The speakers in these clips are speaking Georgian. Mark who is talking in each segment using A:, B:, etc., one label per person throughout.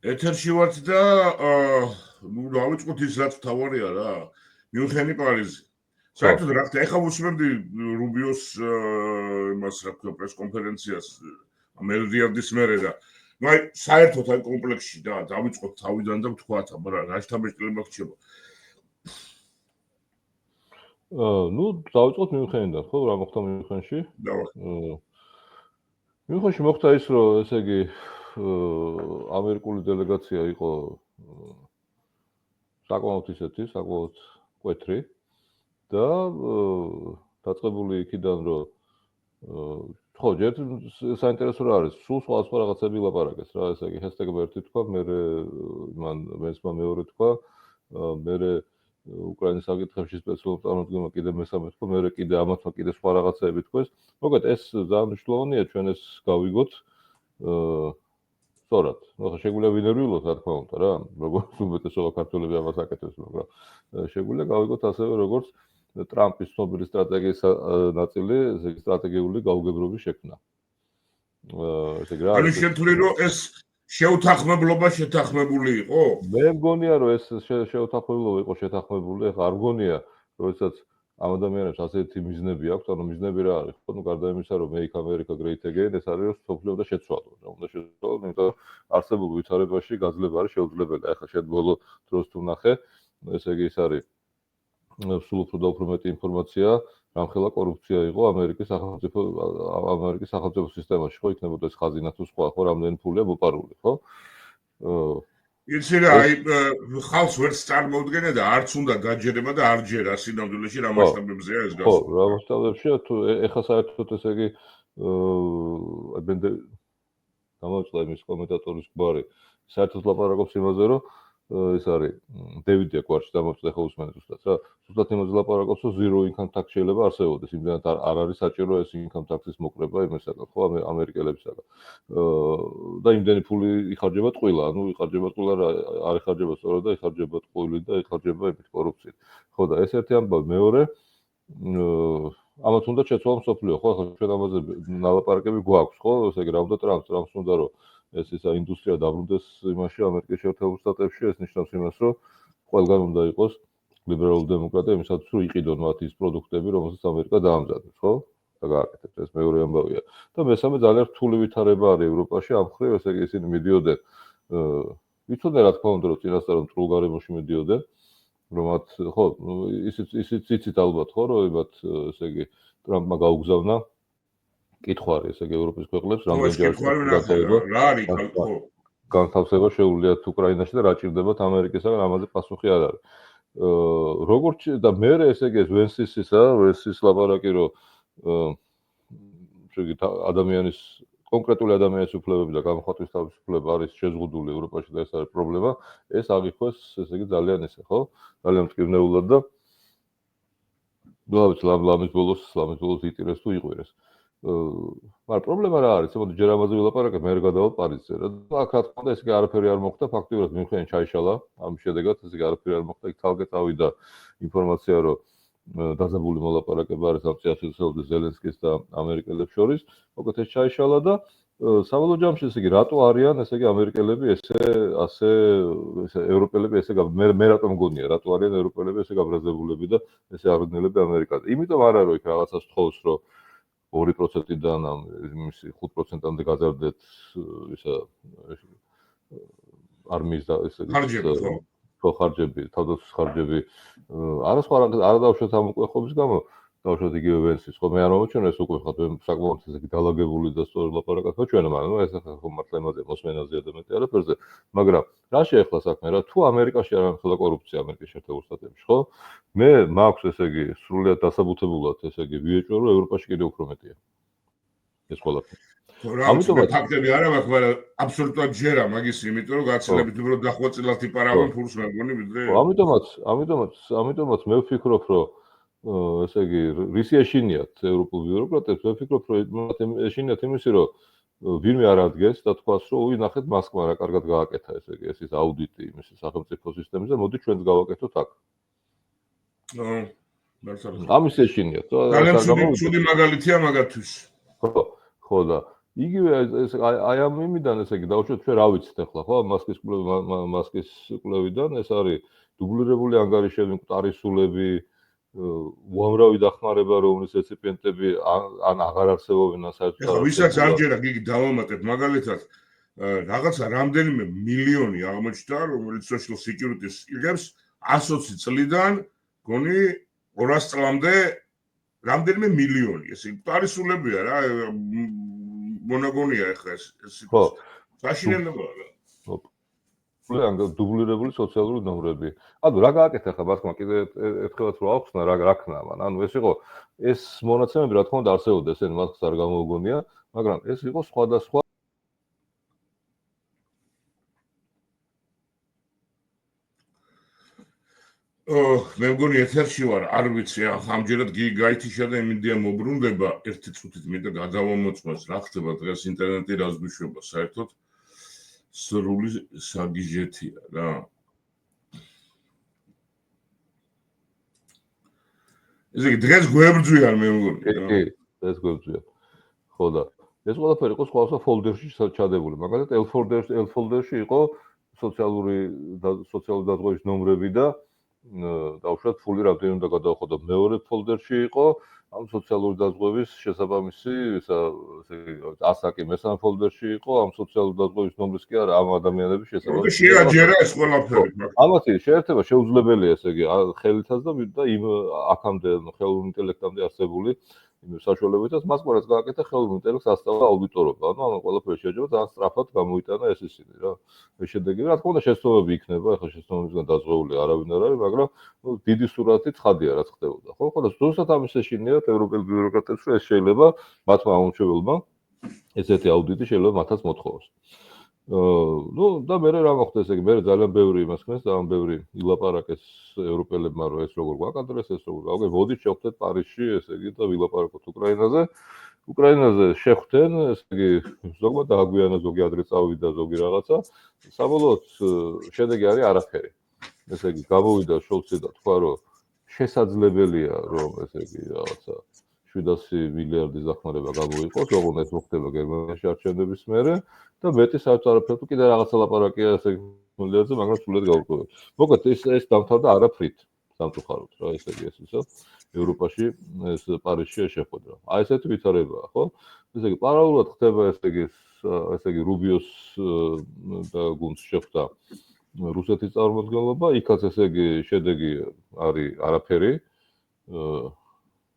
A: ეთერში ვართ და ნუ დავიწყოთ ის რაც თავარია რა. მიუნხენი პარიზი. საერთოდ რა ხდება? ეხლა ვუსმენდი რუბიოს იმას რა ქვია პრესკონფერენციას მერდიარდის მერე და ნუ აი საერთოდ აი კომპლექსში და დავიწყოთ თავიდან და ვთქვათ, აბა რა შთაბეჭდილება ხდება.
B: ნუ დავიწყოთ მიუნხენიდან, ხო, რა მოხდა მიუნხენში? მიუნხენში მოხდა ის, რომ ესე იგი ამერიკული დელეგაცია იყო საკმაოდ ისეთი, საკმაოდ კვეთრი და დაწყებული იქიდან, რომ ხო, ჯერ საინტერესო რა არის, სულ სხვა რაღაცები ლაპარაკეს რა, ესე იგი ჰესტეგმა ერთი თქვა, მესმა მეორე თქვა, მერე უკრაინის საკითხებში სპეციალურ წარმომადგენელმა კიდე მესამე თქვა, მერე კიდე ამათმა კიდე სხვა რაღაცები თქვეს. მოკლედ ეს ძალიან მნიშვნელოვანია ჩვენ ეს გავიგოთ. სწორად. ახლა შეგვიძლია ვინერვილოთ, რა თქმა უნდა, რა, როგორც უმეტესობა ქართველები ამას აკეთებს, მაგრამ შეგვიძლია გავიგოთ ასევე როგორც ტრამპის ცნობილი სტრატეგიის ნაწილი, ესე იგი სტრატეგიული გაუგებრობის შექმნა. ესე იგი რა
A: არის შენ თვლი რომ ეს შეუთანხმებლობა შეთანხმებული იყო?
B: მე მგონია რომ ეს შეუთანხმებლობა იყო შეთანხმებული, ახლა არ მგონია, როდესაც ამ ადამიანებს ასეთი მიზნები აქვს, ანუ მიზნები რა არის? ხო, ნუ გარდა იმისა, რომ Make America Great Again, ეს არის სოფლიო უნდა შეცვალო, რა უნდა შეცვალო, იმიტომ რომ არსებულ ვითარებაში გაძლება არის შეუძლებელი. ახლა შენ ბოლო დროს თუ ნახე, ესე იგი ის არის სულ უფრო და უფრო მეტი ინფორმაცია, რამხელა კორუფცია იყო ამერიკის სახელმწიფო სისტემაში, ხო, იქნებოდა ეს ხაზინა თუ სხვა, ხო, რამდენი ფულია მოპარული, ხო?
A: იცი რა, აი ხალხს ვერც წარმოუდგენია და არც უნდა გაჯერება და არ ჯერა სინამდვილეში რა მასშტაბებზეა ეს გასული.
B: ხო, რა მასშტაბებშია, თუ ეხლა საერთოდ ესე იგი დამოწდა იმის კომენტატორის გვარი, საერთოდ ლაპარაკობს იმაზე, რომ ეს არის დევიდია გვარში დამოწდა ეხლა უსმენთ ზუსტად რა. ზუსტად იმაზე ლაპარაკობს, რომ zero income tax შეიძლება არსებობდეს, იმდენად არ არის საჭირო ეს income tax-ის მოკრება იმისაგან, ხო, ამერიკელებისაგან. და იმდენი ფული იხარჯება ტყუილა, ანუ იხარჯება ტყუილა რა, არ იხარჯება სწორად და იხარჯება ტყუილი და იხარჯება იმით კორუფციით. ხო და ეს ერთი ამბავი, მეორე ამათ უნდა შეცვალო მსოფლიო, ხო, ახლა ჩვენ ამაზე ნალაპარაკები გვაქვს, ხო, ესე იგი რა უნდა ტრამპს უნდა რომ ეს ინდუსტრია დაბრუნდეს იმაში ამერიკის შეერთებულ შტატებში, ეს ნიშნავს იმას, რომ ყველგან უნდა იყოს ლიბერალური დემოკრატია, იმისათვის რომ იყიდონ მათ ის პროდუქტები, რომელსაც ამერიკა დაამზადებს, ხო? და გააკეთებს, ეს მეორე ამბავია. და მესამე ძალიან რთული ვითარება არის ევროპაში, ამ ხრივ, ესე იგი ისინი მიდიოდნენ. იცოდნენ რა თქმა უნდა, რომ წინასწარ მტრულ გარემოში მიდიოდნენ, რომ მათ, ხო, ისიც იცით ალბათ, ხო, რომ იმათ, ესე იგი ტრამპმა გაუგზავნა კითხვა არის, ესე იგი ევროპის ქვეყნებს, განთავსება შეუძლიათ უკრაინაში და რა ჭირდებათ ამერიკისაგან, ამაზე პასუხი არ არის. როგორც და მე ესე იგი ვენსის ლაპარაკი, რომ ადამიანის კონკრეტული ადამიანის უფლებები და გამოხატვის თავისუფლება არის შეზღუდული ევროპაში და ეს არის პრობლემა, ეს აღიქვეს, ესე იგი ძალიან ისე, ხო? ძალიან მტკივნეულად და ლამის ბოლოს იტირეს თუ იყვირეს. მაგრამ პრობლემა რა არის? მოდი ჯერ ამაზე ვილაპარაკებ, მე არ გადავალ პარიზზე რა. აქ რა თქმა უნდა, ესე იგი არაფერი არ მოხდა, ფაქტიურად მიუნხენი ჩაიშალა, ამ შედეგად ესე იგი არაფერი არ მოხდა, იქ თალკე წავიდა ინფორმაცია, რომ დაძაბული მოლაპარაკება არის ამ წიაღისეულზე ზელენსკის და ამერიკელებს შორის. მოკლედ ეს ჩაიშალა და საბოლოო ჯამში ესე იგი რატო არიან ესე იგი ამერიკელები ასე ევროპელები ესე მე რატომ მგონია რატო არიან ევროპელები ესე გაბრაზებულები და ესე არდნელები ამერიკაზე. იმიტომ არა რომ იქ რაღაცას თხოვს რომ 2%-დან ამ 5%-მდე გაზარდეთ ისა არმიის და ესე ხარჯები, თავდაცვის ხარჯები. არა დავუშვათ ამ უყვეხობის გამო, დავუშვათ იგივე ვენსის, ხო მე არ მომჩვენა ეს უყვეხად, საკმაოდ ესე დალაგებული და სწორი ლაპარაკად მოჩვენა, მაგრამ ეს ახლა მართლა იმაზე მოსმენაზეა და მეტი არაფერზე, მაგრამ რა შეეხლა საქმე რა, თუ ამერიკაში არ ამხელა კორუფცია ამერიკის შეერთებულ შტატებში, ხო? მე მაქვს ესე იგი სრულიად დასაბუთებულად ესე იგი ვიეჭვო, რომ ევროპაში კიდევ უფრო მეტია. ეს ყველაფერი.
A: ამიტომაც ფაქტები არა მაქვს, მაგრამ აბსოლუტურად ჯერა მაგის, იმიტომ რომ გაცილებით უფრო დახვეწილად იპარავენ ფულს მე მგონი ვიდრე.
B: ამიტომაც მე ვფიქრობ, რომ ესე იგი რისი ეშინიათ ევროპულ ბიუროკრატებს, მე ვფიქრობ, რომ ეშინიათ იმისი, რომ ვინმე არ ადგენს და თქვას, რომ უი ნახეთ მასკმა რა კარგად გააკეთა ესე იგი ეს აუდიტი იმის სახელმწიფო სისტემაზე, მოდი ჩვენც გავაკეთოთ აქ. ამის ეშინიათ.
A: ძალიან ცუდი მაგალითია მაგათთვის.
B: ხო და იგივე ეს აი ამ იმიდან ესე იგი დავუშვათ ჩვენ რა ვიცით ახლა ხო მასკის კვლევიდან ეს არის დუბლირებული ანგარიშები, მკვდარისულები, უამრავი დახმარება, რომლის რეციპიენტები ან აღარ არსებობენ საერთოდ.
A: ეხლა ვისაც ამჯერად გიგი დავამატებ მაგალითად რაღაცა რამდენიმე მილიონი აღმოჩნდა, რომელიც social security-ს იღებს 120 წლიდან გონი 200 წლამდე რამდენიმე მილიონი. ეს მკვდარისულებია რა, მონაგონია ეხლა ეს საშინელებაა რა.
B: დუბლირებული სოციალური ნომრები. ანუ რა გააკეთა ხა ბათქმა კიდე ერთხელაც რო აუხსნა რა ქნა მან. ანუ ეს იყო ეს მონაცემები რა თქმა უნდა არსებობდა, ესენი მას არ გამოუგონია, მაგრამ ეს იყო სხვადასხვა
A: მე მგონი ეთერში ვარ, არ ვიცი, ამჯერად გიგი გაითიშა და იმინდია მოbrunდება ერთი წუთით მინდა გადავამოწმოს რა ხდება დღეს ინტერნეტი რას გვიშვება საერთოდ სრული საგიჟეთია რა. ესე იგი დღეს გვებრძვიან მე მგონი.
B: კი, ეს გვებრძვია. ხო და ეს ყველაფერი იყო სხვადასხვა ფოლდერში ჩადებული. მაგალითად L folder-ში იყო სოციალური დაზღვევის ნომრები და დავუშვათ ფული რამდენი უნდა გადავხო და მეორე ფოლდერში იყო ამ სოციალური დაზღვევის შესაბამისი ასაკი, მესამე ფოლდერში იყო ამ სოციალური დაზღვევის ნომრის კი არა ამ ადამიანების შესაბამისი.
A: შეაჯერა ეს ყველაფერი.
B: ამათი შეერთება შეუძლებელია, ესე იგი ხელითაც და იმ აქამდე ხელოვნურ ინტელექტამდე არსებული საშუალებითაც მას ყურაც გააკეთა ხელოვნურ ინტელექტს ასწავლა აუდიტორობა. ანუ ამ ყველაფერი შეეჯება ძალიან სწრაფად გამოიტანა ეს ისინი რა. ეს შედეგი რა თქმა უნდა შეცდომები იქნება, ახლა შეცდომებისგან დაზღვეული არავინ არ არის, მაგრამ დიდი სურათი ცხადია რაც ხდებოდა. ხო, და ზუსტად ამის ეშინიათ ევროპელ ბიუროკრატებს, რომ ეს შეიძლება მათმა აუმჩეველმა ესეთი აუდიტი შეიძლება მათაც მოთხოვოს. და მე რა მოხდა ესე იგი, მე ძალიან ბევრი იმას ხმეს, ძალიან ბევრი ილაპარაკეს ევროპელებმა, რომ ეს როგორ გვაკადრეს, ეს როგორ გავგე, მოდით შევხვდეთ პარიზში, ესე იგი, და ვილაპარაკოთ უკრაინაზე. უკრაინაზე შეხვდნენ, ესე იგი, ზოგმა დააგვიანა, ზოგი ადრე წავიდა, ზოგი რაღაცა. საბოლოოდ შედეგი არის არაფერი. ესე იგი, გამოვიდა შოლცი და თქვა, რომ შესაძლებელია, რომ ესე იგი, რაღაცა 700 მილიარდის დახმარება გამოიყოს, ოღონდ ეს მოხდება გერმანიაში არჩევნების მერე და მეტი საერთოდ არაფერი თუ კიდე რაღაცა ლაპარაკია ესე მილიარდზე, მაგრამ სულად გაურკვეველ. მოკლედ ეს დამთავრდა არაფრით სამწუხაროდ რა, ესე იგი ეს ისო ევროპაში ეს პარიზში შეხვედრა. აი ესეთი ვითარებაა, ხო? ესე იგი პარალელურად ხდება ესე იგი რუბიოს და გუნდს შეხვდა რუსეთის წარმომადგენლობა, იქაც ესე იგი შედეგი არის არაფერი.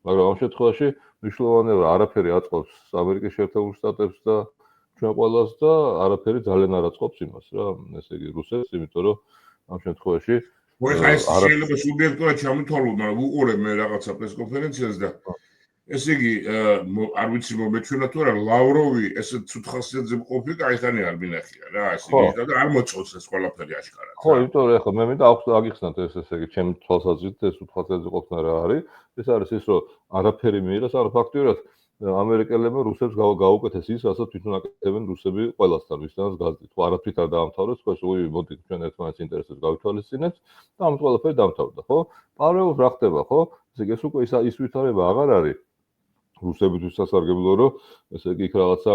B: მაგრამ ამ შემთხვევაში მნიშვნელოვანია რომ არაფერი აწყობს ამერიკის შეერთებულ შტატებს და ჩვენ ყველას და არაფერი ძალიან არ აწყობს იმას რა, ესე იგი რუსეთს, იმიტომ რომ ამ შემთხვევაში
A: ეს შეიძლება სუბიექტურად ჩამოთვალო, მაგრამ უყურე მე რაღაცა პრესკონფერენციას და ესე იგი არ ვიცი მომეჩვენა თუ არა ლავროვი ესე ცუთხასიათზე მყოფი кайხანი არ მინახია რა, ესე იგი და არ მოწონს ეს ყველაფერი აშკარად.
B: ხო, იმიტომ რომ ახლა მე მინდა აგიხსნათ ეს ესე იგი ჩემი თვალსაზრისით ეს ცუთხასიათზე ყოფნა რა არის. ეს არის ის რომ არაფერი მიიღეს, არა ფაქტიურად ამერიკელებმა რუსებს გაუკეთეს ის, რასაც თვითონ აკეთებენ რუსები ყველასთან, ვისთანაც გაზდით. თუ არაფრით არ დაამთავრეს, ხო, მოდით ჩვენ ერთმანეთის ინტერესებს გავითვალისწინებთ და ამ ყველაფერი დამთავრდა, ხო? პარალელურად რა ხდება, ხო? ესე იგი ეს უკვე ის ვითარება აღარ არის. რუსებისთვის სასარგებლო, რომ ესე იგი იქ რაღაცა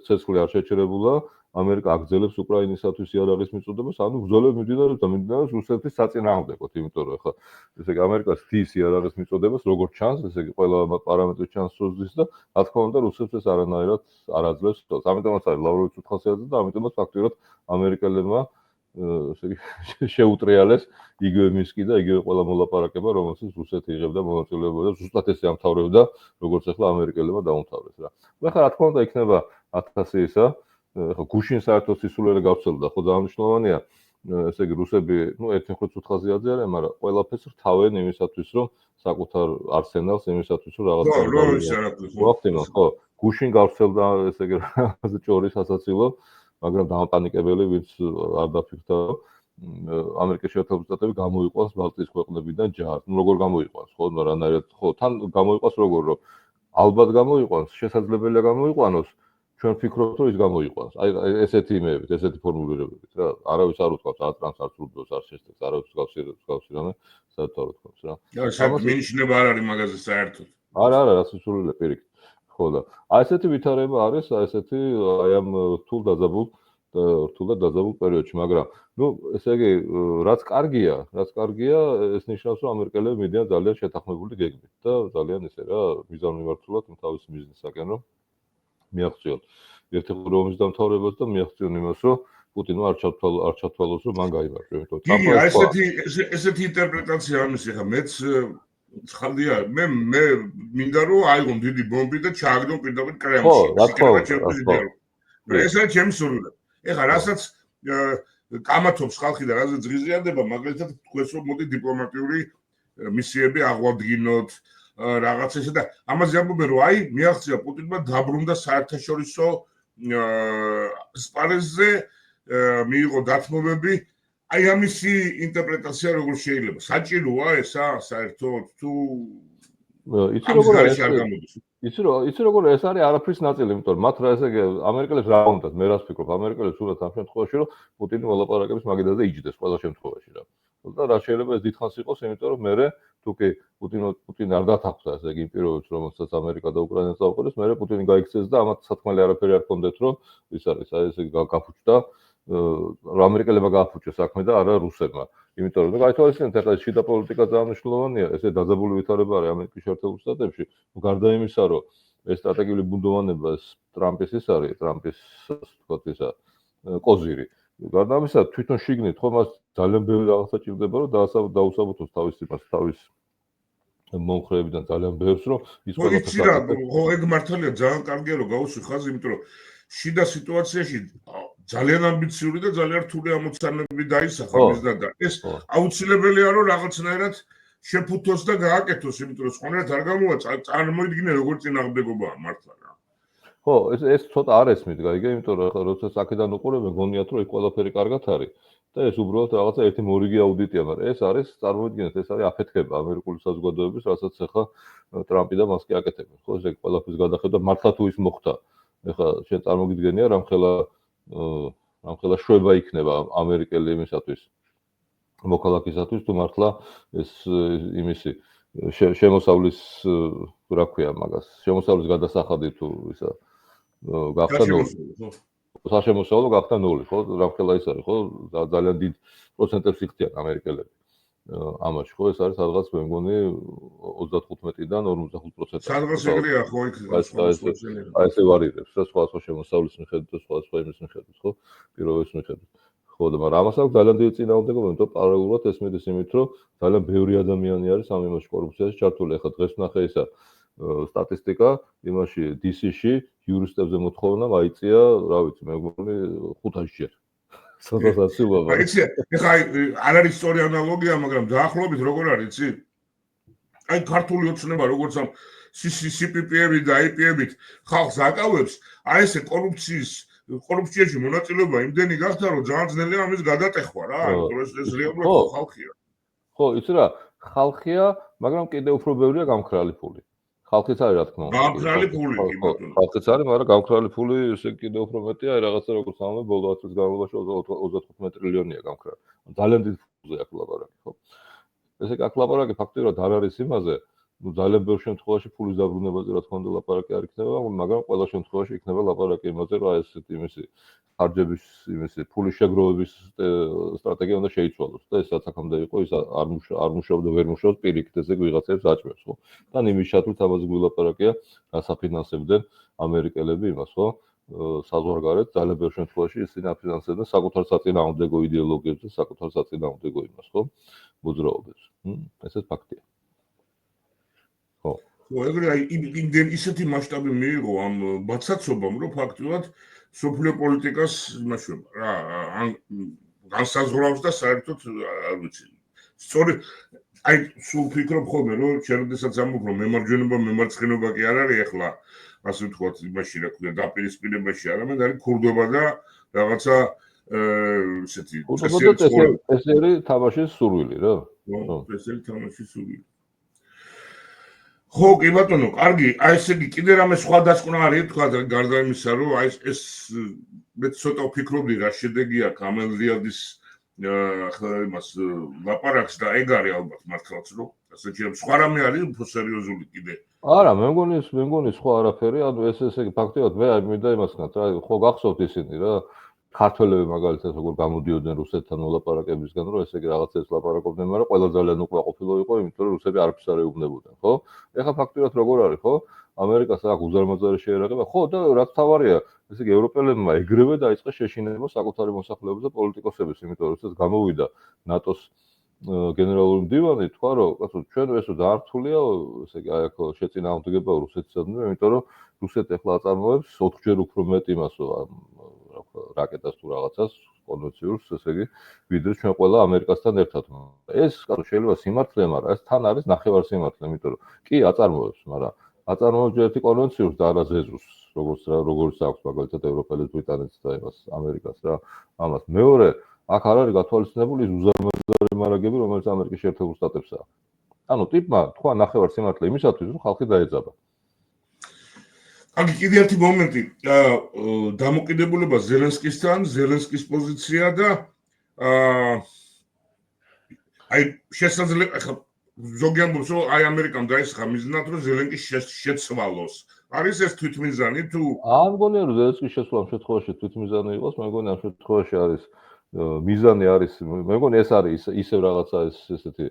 B: ცეცხლი არ შეჩერებულა, ამერიკა აგრძელებს უკრაინისათვის იარაღის მიწოდებას, ანუ ბრძოლები მიმდინარეობს რუსეთის საწინააღმდეგოდ, იმიტომ რომ ახლა ესე იგი ამერიკას თის იარაღის მიწოდებას როგორც ჩანს, ესე იგი ყველა პარამეტრი ჩანს სოზდის და რა თქმა უნდა რუსებს ეს არანაირად არ აძლევს თავს. ამიტომაც არის ლავროვი ცუთხასიათზე და ამიტომაც ფაქტიურად ამერიკელებმა ესე იგი შეუტრიალეს იგივე მისკი და იგივე ყველა მოლაპარაკება, რომელსაც რუსეთი იღებდა მონაწილეობა და ზუსტად ესე ამთავრებდა, როგორც ახლა ამერიკელებმა დაუმთავრეს რა. ახლა რა თქმა უნდა იქნება 1000 ისა ხო გუშინ საერთოდ სისულელე გავცელდა, ხო ძალიან მნიშვნელოვანია. ესე იგი რუსები, ერთი მხრივ ცუთხასიათზე არიან, მაგრამ ყველაფერს რთავენ იმისათვის, რომ საკუთარ არსენალს იმისათვის, რომ რაღაცა ხო, გუშინ გავცელდა ესე იგი რაღაცა ჭორის ასაცილო, მაგრამ დამაპანიკებელი ვინც არ დაფიქრდა, ამერიკის შეერთებულ შტატები გამოიყვანს ბალტიის ქვეყნებიდან ჯარს. როგორ გამოიყვანს, ხო, რანაირად, ხო, თან გამოიყვანს როგორ, რომ ალბათ გამოიყვანს, შესაძლებელია გამოიყვანოს. ჩვენ ვფიქრობთ, რომ ის გამოიყვანს. აი ესეთი იმეებით, ესეთი ფორმულირებებით რა. არავის არ უთქვამს, არ ტრანს, არ სრულდოს, არ შეშტებს, არავის გავსი რამე, საერთოდ არ უთქვამს რა.
A: და საერთოდ მინიშნება არ არის მაგაზე საერთოდ.
B: არა, რაც სრულია პირიქით. ხო და აი ესეთი ვითარება არის, აი ესეთი აი ამ რთულ და დაძაბულ პერიოდში, მაგრამ ნუ ესე იგი რაც კარგია, ეს ნიშნავს, რომ ამერიკელები მიდიან ძალიან შეთანხმებული გეგმით და ძალიან ესე რა, მიზანმიმართულად თავისი მიზნისაკენ რომ მიაღწიონ ერთ-ერთი ომის დამთავრებას და მიაღწიონ იმას, რომ პუტინმა არ ჩათვალოს, რომ მან გაიმარჯვა, იმიტომ რომ
A: იგი ესეთი ინტერპრეტაცია ამის ეხა მეც ხალდია მე მინდა რომ აიღონ დიდი ბომბი და ჩააგდონ პირდაპირ კრემლში. ეს არის ჩემი სურვილი. ეხა რასაც კამათობს ხალხი და რაზე ძღიზიანდება, მაგალითად თქვენს რომ მოდი დიპლომატიური მისიები აღვადგინოთ, რაღაც ესე და ამაზე ამბობენ რომ აი მიაღწია პუტინმა დაბრუნდა საერთაშორისო სპარეზზე, მიიღო დათმობები. აი ამისი ინტერპრეტაცია როგორ შეიძლება? საჭიროა ესა საერთოდ თუ
B: იცი როგორ ეს არის არაფრის ნაწილი, იმიტომ რომ მათ რა ესე იგი ამერიკელებს რა უნდათ, მე რას ვფიქრობ, ამერიკელებს უნდათ ამ შემთხვევაში რომ პუტინი მოლაპარაკების მაგიდაზე იჯდეს ყველა შემთხვევაში რა. და რა შეიძლება ეს დიდხანს იყოს, იმიტომ რომ მე თუ კი პუტინი არ დათანხმდა ესე იგი იმ პირობებს, რომელსაც ამერიკა და უკრაინა წაუყენეს, მე პუტინი გაიქცეს და ამათ სათქმელი არაფერი არ ჰქონდეთ, რომ ის არის, აი ესე გაფუჭდა ამერიკელებმა გააფუჭა საქმე და არა რუსებმა. იმიტომ რომ გაითვალისწინეთ, ახლა შიდა პოლიტიკა ძალიან მნიშვნელოვანია, ესე დაძაბული ვითარება არის ამერიკის შეერთებულ შტატებში. გარდა იმისა, რომ ეს სტრატეგიული ბუნდოვანება ტრამპის ის არის, ტრამპის თქო ისა კოზირი. გარდა ამისა, თვითონ შიგნით ხო მას ძალიან ბევრი რაღაცა ჭირდება, რომ დაუსაბუთოს თავის მომხრეებიდან ძალიან ბევრს, რომ ის
A: ყველაფერი ხო ეგ მართალია, ძალიან კარგია რომ გაუსვი ხაზი, იმიტომ რომ შიდა სიტუაციაში ძალიან ამბიციური და ძალიან რთული ამოცანები დაისახა მისდან და ეს აუცილებელია რომ რაღაცნაირად შეფუთოს და გააკეთოს, იმიტომ რომ სხვანაირად არ გამოვა წარმოიდგინე როგორ წინააღმდეგობაა მართლა რა.
B: ხო, ეს ცოტა არ ესმით, გაიგე, იმიტომ რომ როდესაც აქედან უყურებენ, გონიათ რომ ეს ყველაფერი კარგად არის და ეს უბრალოდ რაღაცა ერთი მორიგი აუდიტია, მაგრამ ეს არის, წარმოიდგინეთ, ეს არის აფეთქება ამერიკული საზოგადოების, რასაც ახლა ტრამპი და მასკი აკეთებენ. ხო, ეს ყველაფრის გადახედვა მართლა თუ ის მოხდა. ახლა შენ წარმოგიდგენია რამხელა შვება იქნება ამერიკელი იმისათვის მოქალაქისათვის თუ მართლა ეს იმისი შემოსავლის რა ქვია მაგას შემოსავლის გადასახადი თუ ისა გახდა ნული საშემოსავლო გახდა ნული ხო რამხელა ის არის ხო ძალიან დიდ პროცენტებს იხდიან ამერიკელები ამაში ხო ეს არის სადღაც მე მგონი 35-დან 45%.
A: სადღაც ეგრეა ხო იქ
B: აი ესე ვარირებს რა სხვა შემოსავლის მიხედვით და სხვა იმის მიხედვით ხო პირობების მიხედვით ხო და მაგრამ ამას აქვს ძალიან დიდი წინააღმდეგობა იმიტომ პარალელურად ეს მიდის იმით რომ ძალიან ბევრი ადამიანი არის ამ იმაში კორუფციაში ჩართული ახლა დღეს ვნახე ისა სტატისტიკა იმაში DC-ში იურისტებზე მოთხოვნა აიწია რა ვიცი მე მგონი 500 ჯერ სოდასაცილობა.
A: იცი, ეხლა არ არის სწორი ანალოგია, მაგრამ დაახლოებით როგორ არის, იცი? აი ქართული ოცნება როგორც ამ CPP-ები და IP-ებით ხალხს აკავებს, აი ესე კორუფციაში მონაწილეობა იმდენი გახდა, რომ ძალიან ძნელია ამის გადატეხვა რა, იმიტომ რომ ეს რეალურად ხალხია.
B: ხო, იცი რა, ხალხია, მაგრამ კიდევ უფრო ბევრია გამქრალი ფული. ხალხიც არის რა თქმა უნდა.
A: გამქრალი ფული კი ბატონო.
B: ხალხიც არის, მაგრამ გამქრალი ფული ესე კიდევ უფრო მეტია, აი რაღაცა როგორც ამბობ, ბოლო 10 წლის განმავლობაში 35 ტრილიონია გამქრალი. ძალიან დიდ ფულზე აქ ლაპარაკი, ხო? ესე აქ ლაპარაკი ფაქტობრივად არ არის იმაზე, ну ძალიან ბევრ შემთხვევაში ფულის დაბრუნებაზე რა თქმა უნდა ლაპარაკი არ იქნება, მაგრამ ყველა შემთხვევაში იქნება ლაპარაკი იმაზე, რომ აი ესეთი იმისი ხარჯების იმისი ფულის შეგროვების სტრატეგია უნდა შეიცვალოს და ეს რაც აქამდე იყო, ის არ მუშაობდა, ვერ მუშაობს პირიქით ესე ვიღაცებს აჭმევს, ხო? და იმის ჩათვლით ამაზე გულაპარაკია, რასაფინანსებდნენ ამერიკელები იმას, ხო? საზღვარგარეთ ძალიან ბევრ შემთხვევაში ისინი აფინანსებდნენ საკუთარ საწინააღმდეგო იდეოლოგიებს და საკუთარ საწინააღმდეგო იმას, ხო? მოძრაობებს. ესეც ფაქტია. ხო,
A: ეგრე აი იმდენ ისეთი მასშტაბი მიიღო ამ ბაცაცობამ, რომ ფაქტობრივად სოფლიო პოლიტიკას იმაშუება რა, განსაზღვრავს და საერთოდ არ ვიცი. სწორი აი სულ ფიქრობ ხოლმე, რომ შენ როდესაც ამბობ, რომ მემარჯვენება, მემარცხენეობა კი არ არის ახლა, ასე ვთქვათ, იმაში რა ქვია, დაპირისპირებაში, არამედ არის ქურდობა და რაღაცა ესეთი
B: წესიერი თამაშის სურვილი რა.
A: ხო, წესიერი თამაშის სურვილი. ხო, კი ბატონო, კარგი, აი ესე იგი კიდე რამე სხვა დასკვნა არის, თქვა გარდა იმისა, რომ აი ეს მე ცოტა ვფიქრობდი რა შედეგი აქვს ამელრიადის ახლა იმას ლაპარაკს და ეგ არის ალბათ მართლაც, რომ ასე შეიძლება სხვა რამე არის უფრო სერიოზული კიდე.
B: არა, მე მგონი სხვა არაფერი, ანუ ეს ესე იგი ფაქტიურად მე არ მინდა იმასგან, რა, ხო გახსოვთ ისინი რა, ქართველები მაგალითად როგორ გამოდიოდნენ რუსეთთან მოლაპარაკებისგან, რომ ესე იგი რაღაცებს ლაპარაკობდნენ, მაგრამ ყველა ძალიან უკმაყოფილო იყო, იმიტომ რომ რუსები არაფერს არ ეუბნებოდნენ, ხო? ეხლა ფაქტიურად როგორ არის, ხო? ამერიკას აქვს უზარმაზარი შეერაღება, ხო და რაც თავარია, ესე იგი ევროპელებმა ეგრევე დაიწყეს შეშინება საკუთარი მოსახლეობის და პოლიტიკოსების, იმიტომ რომ როდესაც გამოვიდა ნატოს გენერალური მდივანი თქვა რომ კაცო ჩვენ ესო დაართულია ესე იგი აი აქ შეწინააღმდეგება რუსეთსადმი იმიტომ რომ რუსეთი ახლა აწარმოებს 4-ჯერ უფრო მეტ იმასო რაკეტას თუ რაღაცას კონვენციურს ესე იგი ვიდრე ჩვენ ყველა ამერიკასთან ერთად ეს კაცო შეიძლება სიმართლე მაგრამ ეს თან არის ნახევარ სიმართლე იმიტომ რომ კი აწარმოებს მაგრამ აწარმოებს ერთი კონვენციურს და არა ზეზუს როგორც აქვს მაგალითად ევროპელებს ბრიტანეთს და იმას ამერიკას რა ამას მეორე აქ არ არის გათვალისწინებული ის უზარმაზარი მარაგები, რომელიც ამერიკის შეერთებულ შტატებსაა. ანუ ტიპმა თქვა ნახევარ სიმართლე იმისათვის, რომ ხალხი დაეძაბა.
A: აქ კიდე ერთი მომენტი, დამოკიდებულება ზელენსკისთან, ზელენსკის პოზიცია და აი შესაძლებელი ახლა ზოგი ამბობს, რომ აი ამერიკამ დაისხა მიზნად, რომ ზელენსკი შეცვალოს. არის ეს თვითმიზანი თუ
B: არ მგონია რომ ზელენსკის შესვლა ამ შემთხვევაში თვითმიზანი იყოს, მე მგონი ამ შემთხვევაში არის მიზანი არის, მე მგონი ეს არის ისევ რაღაცა ესეთი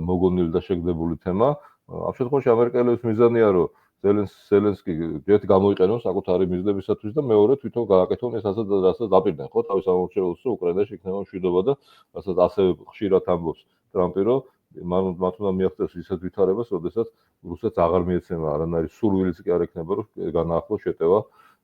B: მოგონილი და შეგდებული თემა. ამ შემთხვევაში ამერიკელების მიზანია რომ ზელენსკი ერთი გამოიყენოს საკუთარი მიზნებისათვის და მეორე თვითონ გააკეთონ ეს რასაც დაპირდნენ, ხო, თავის ამორჩეულს რომ უკრაინაში იქნება მშვიდობა და რასაც ასე ხშირად ამბობს ტრამპი, რომ მათ უნდა მიაღწევს ისეთ ვითარებას, როდესაც რუსეთს აღარ მიეცემა არანაირი სურვილიც კი არ ექნება, რომ განაახლოს შეტევა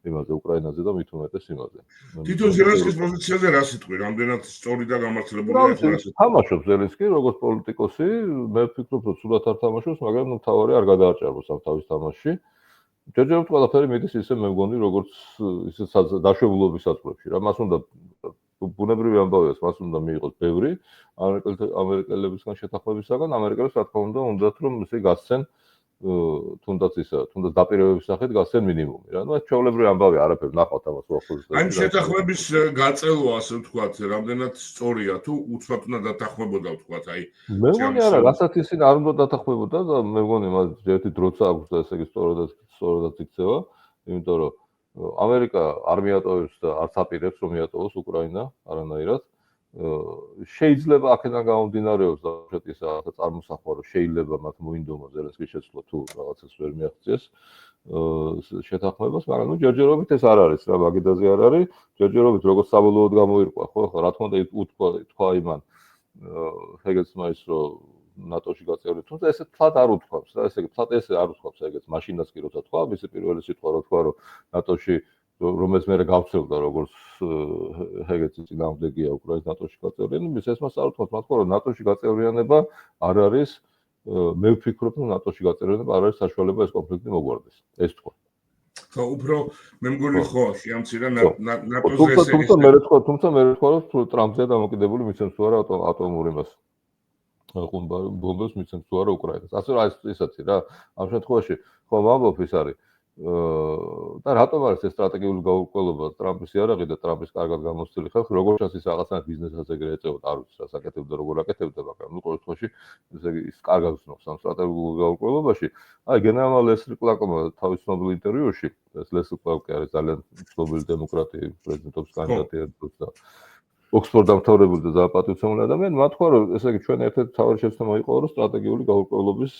B: იმაზე უკრაინაზე და მით უმეტეს იმაზე.
A: თვითონ ზელენსკის პოზიციაზე რა სიტყვი, რამდენად სწორი და გამართლებულია ახლა?
B: თამაშობს ზელენსკი როგორც პოლიტიკოსი, მე ვფიქრობ, რომ სულად არ თამაშობს, მაგრამ ნუ თავარი არ გადააჭარბოს ამ თავის თამაშში. ჯერჯერობით ყველაფერი მიდის ისე მე მგონი, როგორც ისე დაშვებულობის საწყლებში რა. მას უნდა ბუნებრივი ამბავია, მას უნდა მიიღოს ბევრი ამერიკელებისგან შეთანხმებისაგან, ამერიკელებს რა თქმა უნდა, უნდათ რომ ისე გასცენ თუნდაც დაპირებების სახით გასცენ მინიმუმი რა. ნუ ეს ჩვეულებრივი ამბავია, არაფერ ნახავთ ამას უახლოეს.
A: აი შეთანხმების გაწელვა ასე ვთქვათ, რამდენად სწორია თუ უცბად უნდა დათანხმებოდა ვთქვათ, აი
B: მე მგონი არა, რასაც ისინი არ უნდა დათანხმებოდა და მე მგონი მას ერთი დროც აქვს და ესე იგი სწორადაც იქცევა, იმიტომ რომ ამერიკა არ მიატოვებს და არც აპირებს რომ მიატოვოს უკრაინა არანაირად. შეიძლება აქედან გამომდინარეობს და შეტის რაღაცა წარმოსახვა რომ შეიძლება მათ მოინდომა ზელენსკის შეცვლა თუ რაღაცას ვერ მიაღწიეს შეთანხმებას, მაგრამ ნუ ჯერჯერობით ეს არ არის რა, მაგიდაზე არ არის. ჯერჯერობით როგორც საბოლოოდ გამოირკვა, ხო, ხო, რა თქმა უნდა უთქვა იმან ჰეგელსმა ის რომ ნატოში გაწევრით, თუმცა ესე თლად არ უთქვამს რა, ესე იგი თლად ესე არ უთქვამს ეგეც, მაშინაც კი როცა თქვა, მისი პირველი სიტყვა რო თქვა რომ ნატოში რომელიც მე გავცელდა როგორც ჰეგეცის წინააღმდეგია უკრაინის ნატოში გაწევრიანება, მის ეს მას არ უთქვამს, მაგრამ რომ ნატოში გაწევრიანება არ არის, მე ვფიქრობ, რომ ნატოში გაწევრიანება არ არის საშუალება ეს კონფლიქტი მოგვარდეს. ეს თქვა.
A: ხო, უფრო მე მგონი ხო, შეამცირა ნატოზე ესე.
B: თუმცა მე ვთქვა, რომ ტრამპზეა დამოკიდებული მიცემს თუ არა ატომური მას. ბომბებს მიცემს თუ არა უკრაინას. ასე რა ისაცი რა. ამ შემთხვევაში ხო ვამბობ ის არის და რატომ არის ეს სტრატეგიული გაურკვევლობა ტრამპის იარაღი და ტრამპის კარგად გამოცდილი ხალხი როგორ ჩანს ის რაღაცნაირად ბიზნესას ეგრე ეწეოდა არ ვიცი რას აკეთებდა როგორ აკეთებდა მაგრამ ნუ ყოველ შემთხვევაში ესე იგი ის კარგად ვცნობს ამ სტრატეგიულ გაურკვევლობაში აი გენერალ ლესლი კლაკმა თავის ცნობილ ინტერვიუში ეს ლესლი კლაკი არის ძალიან ცნობილი დემოკრატი პრეზიდენტობის კანდიდატი და ოქსფორდ დამთავრებული და ზაპატივცემული ადამიანი მათ თქვა რომ ესე იგი ჩვენ ერთ-ერთი თავი შეცდომა იყო რომ სტრატეგიული გაურკვევლობის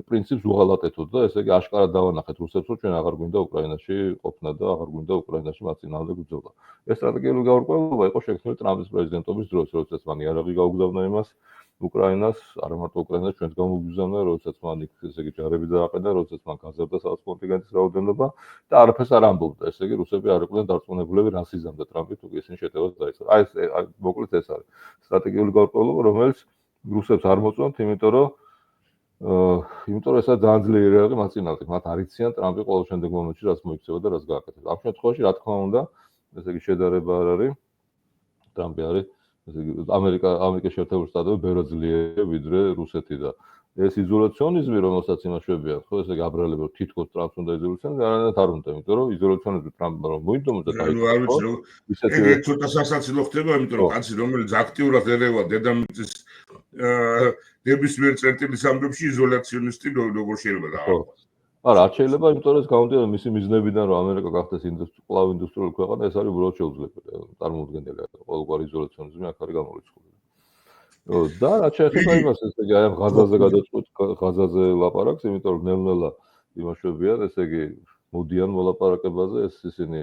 B: პრინციპს უღალატეთოთ და ესე იგი აშკარად დავანახეთ რუსებს რომ ჩვენ აღარ გვინდა უკრაინაში ყოფნა და აღარ გვინდა უკრაინაში მათ წინააღმდეგ ბრძოლა. ეს სტრატეგიული გაურკვევლობა იყო შექმნილი ტრამპის პრეზიდენტობის დროს, როდესაც მან იარაღი გაუგზავნა იმას უკრაინას, არა მარტო უკრაინას, ჩვენს გამოგზავნა, როდესაც მან ესე იგი ჯარები დააყენა, როდესაც მან გაზარდა სადაც კონტინგენტის რაოდენობა და არაფერს არ ამბობდა. ესე იგი რუსები არ იყვნენ დარწმუნებულები რას იზამდა ტრამპი თუ ისინი შეტევას დაიწყო. აი ეს მოკლედ ეს არის სტრატეგიული გაურკვევლობა, რომელიც რუსებს არ მოწონთ, იმიტომ რომ ესა ძალიან ძლიერი არის მათ წინააღმდეგ. მათ არ იციან ტრამპი ყოველ შემდგომ მომენტში რაც მოიქცევა და რაც გააკეთებს. ამ შემთხვევაში რა თქმა უნდა, ესე იგი შედარება არ არის. ტრამპი არის ესე იგი ამერიკის შეერთებული შტატები ბევრად ძლიერი ვიდრე რუსეთი და ეს იზოლაციონიზმი რომელსაც იმაშვებიან, ხო, ესე იგი აბრალებს თითქოს ტრამპს უნდა იზოლაციონიზმი, არანაირად არ უნდა, იმიტომ რომ იზოლაციონიზმი ტრამპმა რომ მოინდომოს და
A: ისეთი ცოტა სასაცილო ხდება, იმიტომ რომ კაცი რომელიც აქტიურად ერევა დედამიწის ნებისმიერ წერტილის ამბებში იზოლაციონისტი როგორ შეიძლება დააარქვას.
B: არა, არ შეიძლება, იმიტომ რომ გამომდინარე მისი მიზნებიდან, რომ ამერიკა გახდეს კვლავ ინდუსტრიული ქვეყანა, ეს არის უბრალოდ შეუძლებელი. წარმოუდგენელი ყოველგვარი იზოლაციონიზმი აქ არის გამორიცხული. და რაც შეეხება იმას, ესე იგი, აი ამ ღაზაზე გადაწყვეტ ღაზაზე ლაპარაკს, იმიტომ რომ ნელ-ნელა იმაშვებიან, ესე იგი, მოდიან მოლაპარაკებაზე, ეს ისინი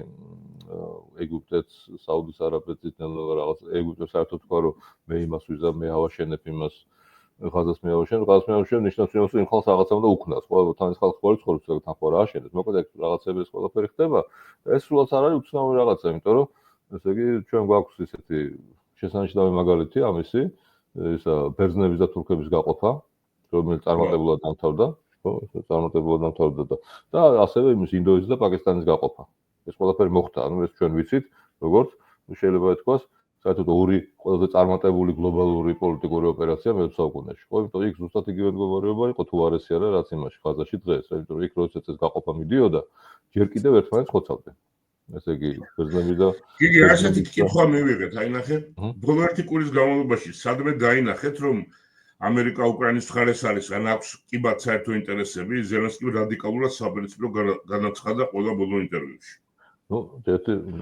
B: ეგვიპტეც, საუდის არაბეთიც ნელ-ნელა რაღაც ეგვიპტე საერთოდ თქვა, რომ მე იმას ვიზა, მე ავაშენებ იმას ღაზას მეავაშენ, ნიშნავს იმას, რომ იმ ხალხს რაღაცა უნდა უქნას. ყველა თან ეს ხალხი ხوار ცხოვრობს, თან ხوار ააშენებს. მოკლედ ეს რაღაცები ეს ყველაფერი ხდება და ეს სულაც არ არის უცნაური რაღაცა, იმიტომ რომ ესე იგი ჩვენ გვაქვს ისეთი შესანიშნავი მაგალითი ამისი, ისა ბერძნების და თურქების გაყოფა, რომელიც წარმატებულად დამთავრდა, ხო, წარმატებულად დამთავრდა და ასევე იმის ინდოეთის და პაკისტანის გაყოფა. ეს ყველაფერი მოხდა, ანუ ეს ჩვენ ვიცით, როგორც შეიძლება ითქვას საერთოდ ორი ყველაზე წარმატებული გლობალური პოლიტიკური ოპერაცია მე-20 საუკუნეში. ხო, იმიტომ იქ ზუსტად იგივე მდგომარეობა იყო თუ არ ესია რა, რაც იმაში ღაზაში დღეს, იმიტომ რომ იქ როდესაც ეს გაყოფა მიდიოდა, ჯერ კიდევ ერთმანეთს ხოცავდნენ. ესე იგი, ბერძნები და
A: იგი ასეთი კითხვა მივიღეთ, აი ნახე, ბოლო ერთი კვირის განმავლობაში სადმე დაინახეთ, რომ ამერიკა უკრაინის მხარეს არის, ან აქვს კიბად საერთო ინტერესები, ზელენსკიმ რადიკალურად საპირისპირო განაცხადა ყველა ბოლო ინტერვიუში.
B: ნუ,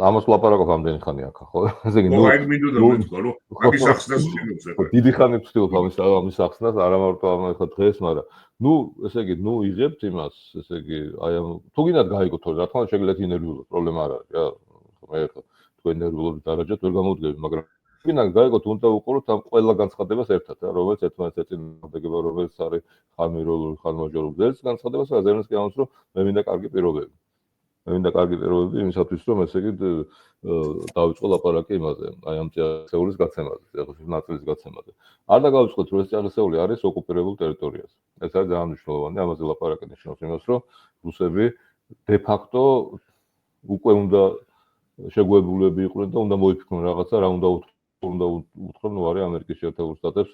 B: ამას ვლაპარაკობ ამდენი ხანი აქ, ხო? ესე იგი,
A: ნუ, აი მინდოდა მეთქვა, რომ მაგის ახსნას ვცდილობ ახლა.
B: დიდი ხანი ვცდილობ ამის ახსნას, არა მარტო ახლა დღეს, მაგრამ ნუ, ესე იგი, ნუ იღებთ იმას, ესე იგი, აი ამ თუ გინდათ გაიგოთ, რა თქმა უნდა შეგიძლიათ ინერვიულოთ, პრობლემა არ არის, რა. მე ხო თქვენ ინერვიულობის დარაჯად ვერ გამოვდგები, მაგრამ გინდათ გაიგოთ, უნდა უყუროთ ამ ყველა განცხადებას ერთად, რა, რომელიც ერთმანეთს ეწინააღმდეგება, რომელიც არის ხანმიროლური, ხანმაჟორული, ეს განცხადებას რა ზელენსკი ამბობს, რომ მე მინდა კარგი პირობები. მე მინდა კარგი პირობები იმისათვის, რომ ესე იგი დავიწყო ლაპარაკი იმაზე, აი ამ წიაღისეულის გაცემაზე, წიაღისეულის ნაწილის გაცემაზე. არ დაგავიწყოთ, რომ ეს წიაღისეული არის ოკუპირებულ ტერიტორიაზე. ეს არის ძალიან მნიშვნელოვანი, ამაზე ლაპარაკი ნიშნავს იმას, რომ რუსები დე ფაქტო უკვე უნდა შეგუებულები იყვნენ და უნდა მოიფიქრონ რაღაცა, რა უნდა უთხრონ, ნუ არის ამერიკის შეერთებულ შტატებს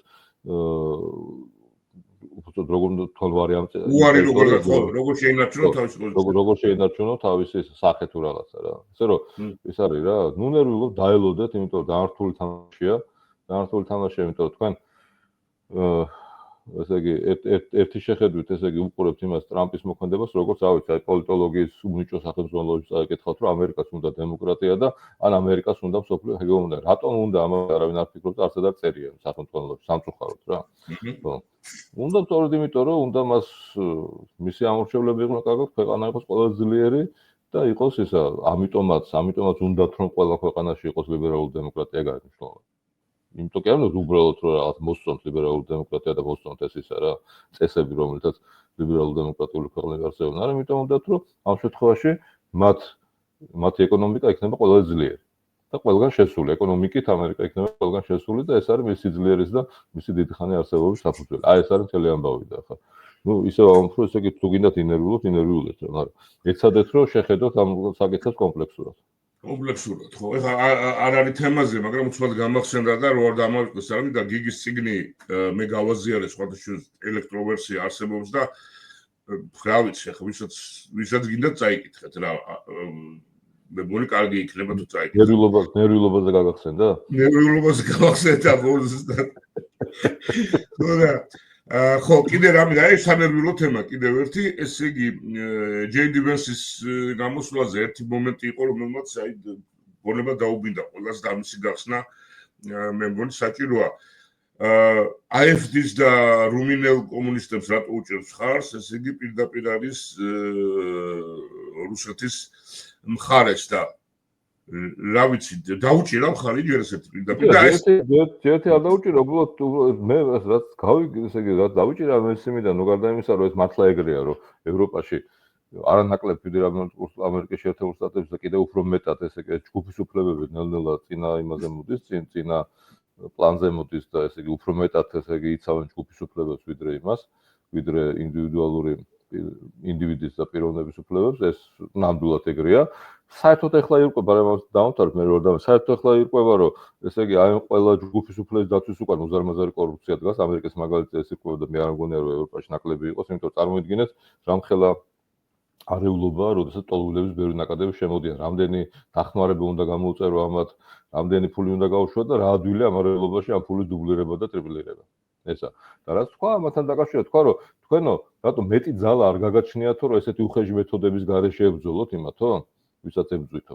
B: უბრალოდ როგორ თქვენ ვარიანტ
A: უარი როგორ
B: შეინარჩუნო თავისი სახე თუ რაღაცა რა. ესე რომ ეს არის რა, ნუ ნერვიულობ დაელოდეთ, იმიტომ რომ დაართული თამაშია, იმიტომ რომ თქვენ ესე იგი ერთი შეხედვით ესე იგი უყურებთ იმას ტრამპის მოქმედებას, როგორც რა ვიცი, აი პოლიტოლოგიის უნიჭო სახელმწიფოებში წაიკითხავთ, რომ ამერიკას უნდა დემოკრატია და ან ამერიკას უნდა მსოფლიო ჰეგემონია. რატომ უნდა ამას არავინ არ ფიქრობს, არც და წერია სახელმწიფოებში სამწუხაროდ რა. ხო. უნდა სწორედ იმიტომ, რომ უნდა მას მისი ამორჩევლები იყვნენ კარგად, ქვეყანა იყოს ყველაზე ძლიერი და იყოს ისა, ამიტომაც უნდათ რომ ყველა ქვეყანაში იყოს ლიბერალური დემოკრატია გაიგრძნობა. იმიტომ კი არ უნდა უბრალოდ რომ რაღაც მოსწონთ ლიბერალური დემოკრატია და მოსწონთ ეს ისა რა წესები, რომელთაც ლიბერალური დემოკრატიული ქვეყნები არსებობენ. არა, იმიტომ უნდათ რომ ამ შემთხვევაში მათი ეკონომიკა იქნება ყველაზე ძლიერი და ყველგან შესული. ეკონომიკით ამერიკა იქნება ყველგან შესული და ეს არის მისი ძლიერის და მისი დიდი ხანი არსებობის საფუძველი. აი ეს არის მთელი ამბავი და ხა. ნუ ისე ამბობ, ესე იგი თუ გინდათ ინერვიულობთ, მაგრამ ეცადეთ რომ შეხედოთ ამ საკითხებს კომპლექსურად.
A: კომპლექსურად, ხო. ეხლა არ არის თემაზე, მაგრამ უცბად გამახსენდა და რო არ დამავიწყდეს არამედ და გიგის ციგნი მე გავაზიარე სხვადასხვა ელექტროვერსია არსებობს და რა ვიცი, ახლა ვისაც გინდათ წაიკითხეთ რა. მე მგონი კარგი იქნება თუ წაიკითხეთ.
B: ნერვიულობაზე გაგახსენდა?
A: ნერვიულობაზე გავახსენდა ზუსტად. ხო, კიდე რამე, აი სანერვიულო თემა, კიდევ ერთი, ესე იგი, ჯეიდი ვენსის გამოსვლაზე ერთი მომენტი იყო, რომელმაც აი გონება დაუბინდა ყველას და ამისი გახსნა მე მგონი საჭიროა. AFD-ს და რუმინელ კომუნისტებს რატო უჭერს ხარს, ესე იგი პირდაპირ არის რუსეთის მხარეს და რა ვიცი, დაუჭირა მხარი ჯერ ესეთი პირდაპირ და ეს
B: ერთი არ დაუჭირა, უბრალოდ მე რაც გავიგე, ესე იგი რაც დაუჭირა მესიმიდან, ნუ გარდა იმისა, რომ ეს მართლა ეგრეა, რომ ევროპაში არანაკლებ ამერიკის შეერთებულ შტატებში და კიდევ უფრო მეტად ესე იგი ჯგუფის უფლებები ნელ-ნელა წინა იმაზე მოდის, წინა პლანზე მოდის და ესე იგი უფრო მეტად ესე იგი იცავენ ჯგუფის უფლებებს ვიდრე ინდივიდუალური ინდივიდის და პიროვნების უფლებებს, ეს ნამდვილად ეგრეა. საერთოდ ეხლა ირკვევა, მაგრამ დავამთავრებ მე რომ საერთოდ ეხლა ირკვევა, რომ ესე იგი აი ყველა ჯგუფის უფლების დაცვის უკან უზარმაზარი კორუფცია დგას, ამერიკის მაგალითი ეს ირკვევა და მე არ მგონია რომ ევროპაში ნაკლები იყოს, იმიტომ რომ წარმოიდგინეთ რამხელა არეულობა, როდესაც ტოლულების ბევრი ნაკადები შემოდიან, რამდენი დახმარება უნდა გამოუწერო ამათ, რამდენი ფული უნდა გაუშვა და რა ადვილი ამ არეულობაში ამ ფულის დუბლირება და ტრიპლირება. ესა. და რაც თქვა, ამათთან დაკავშირებით თქვა, რომ თქვენო, რატომ მეტი ძალა არ გაგაჩნიათო, რომ ესეთი უხეში მეთოდების გარეშე ებრძოლოთ იმათო, ვისაც ებრძვითო.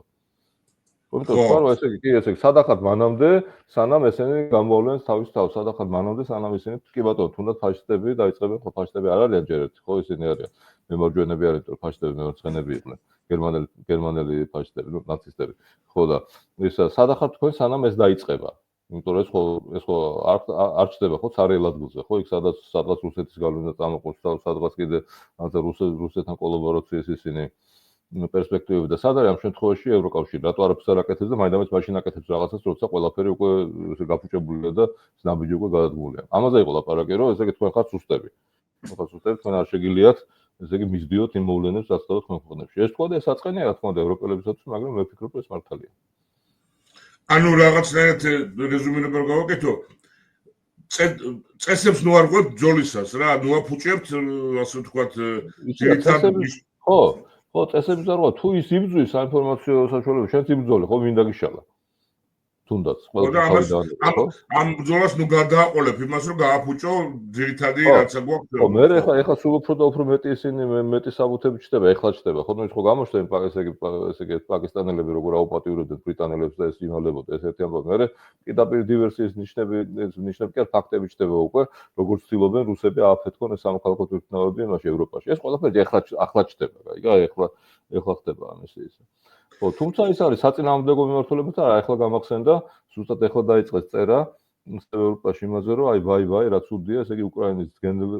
B: თუმცა თქვა, რომ ესე იგი, სადახად მანამდე, სანამ ესენი გამოავლენს თავის თავს, სადახად მანამდე, სანამ ისინი კი ბატონო, თუნდაც ფაშისტები დაიწყებენ, ხო ფაშისტები არ არიან ჯერ ერთი, ხო ისინი არიან. მემარჯვენეები არიან, თორე ფაშისტები მემარცხენეები იყვნენ. გერმანელი ფაშისტები, ნუ ნაცისტები. ხო და ისა სადახად თქვენ სანამ ეს დაიწყება. იმიტომ რომ ეს ხო არ ჩდება ხო ცარიელ ადგილზე, ხო იქ სადღაც რუსეთის გავლენა წამოყობს და სადღაც კიდე ანზე რუსეთთან კოლაბორაციას ისინი პერსპექტივები და სად არის ამ შემთხვევაში ევროკავშირი, რატო არაფერს არ აკეთებს და მაინდამაც მაშინ აკეთებს რაღაცას, როცა ყველაფერი უკვე გაფუჭებულია და ნაბიჯი უკვე გადადგმულია. ამაზე იყო ლაპარაკი, რომ ესე იგი თქვენ ხართ სუსტები. თქვენ არ შეგიძლიათ ესე იგი მისდიოთ იმ მოვლენებს, რაც თავად თქვენ ხონებში. ეს თქვა და ეს აწყენია, რა თქმა უნდა, ევროპელებისათვის, მაგრამ მე ვფიქრობ, ეს მართალია.
A: ანუ რაღაცნაირად რეზუმირება რო გავაკეთო, წესებს ნუ არ ყვებთ ბრძოლისას რა, ნუ აფუჭებთ, ასე ვთქვათ,
B: ხო, წესებს არ ყვებთ, თუ ის იბრძვის საინფორმაციო საშუალებას, შენც იბრძოლე, ხო, მინდა გიშალა. თუნდაც,
A: ამ ბრძოლას ნუ გადააყოლებ იმას, რომ გააფუჭო ძირითადი რაცა გვაქვს.
B: ხო, მე ეხლა სულ უფრო და უფრო მეტი ისინი მეტი საბუთები ჩდება, ეხლა ჩდება. ხო, ნუ ის ხო გამოჩნდა ესე იგი პაკისტანელები როგორ აუპატიურებდნენ ბრიტანელებს და ეს იმალებოდა ეს ერთი ამბავი. მე პირდაპირ დივერსიის ნიშნები კი არ ფაქტები ჩდება უკვე, როგორ ცდილობენ რუსები ააფეთქონ ეს სამოქალაქო თვითმფრინავები იმაში ევროპაში. ეს ყველაფერი ახლა ჩდება, ეხლა ხდება ამის ისე. ხო, თუმცა ის არის საწინააღმდეგო მიმართულებით არა, ახლა გამახსენდა, ზუსტად ახლა დაიწყეს წერა ევროპაში იმაზე, რომ ვაი, რა ცუდია, ესე იგი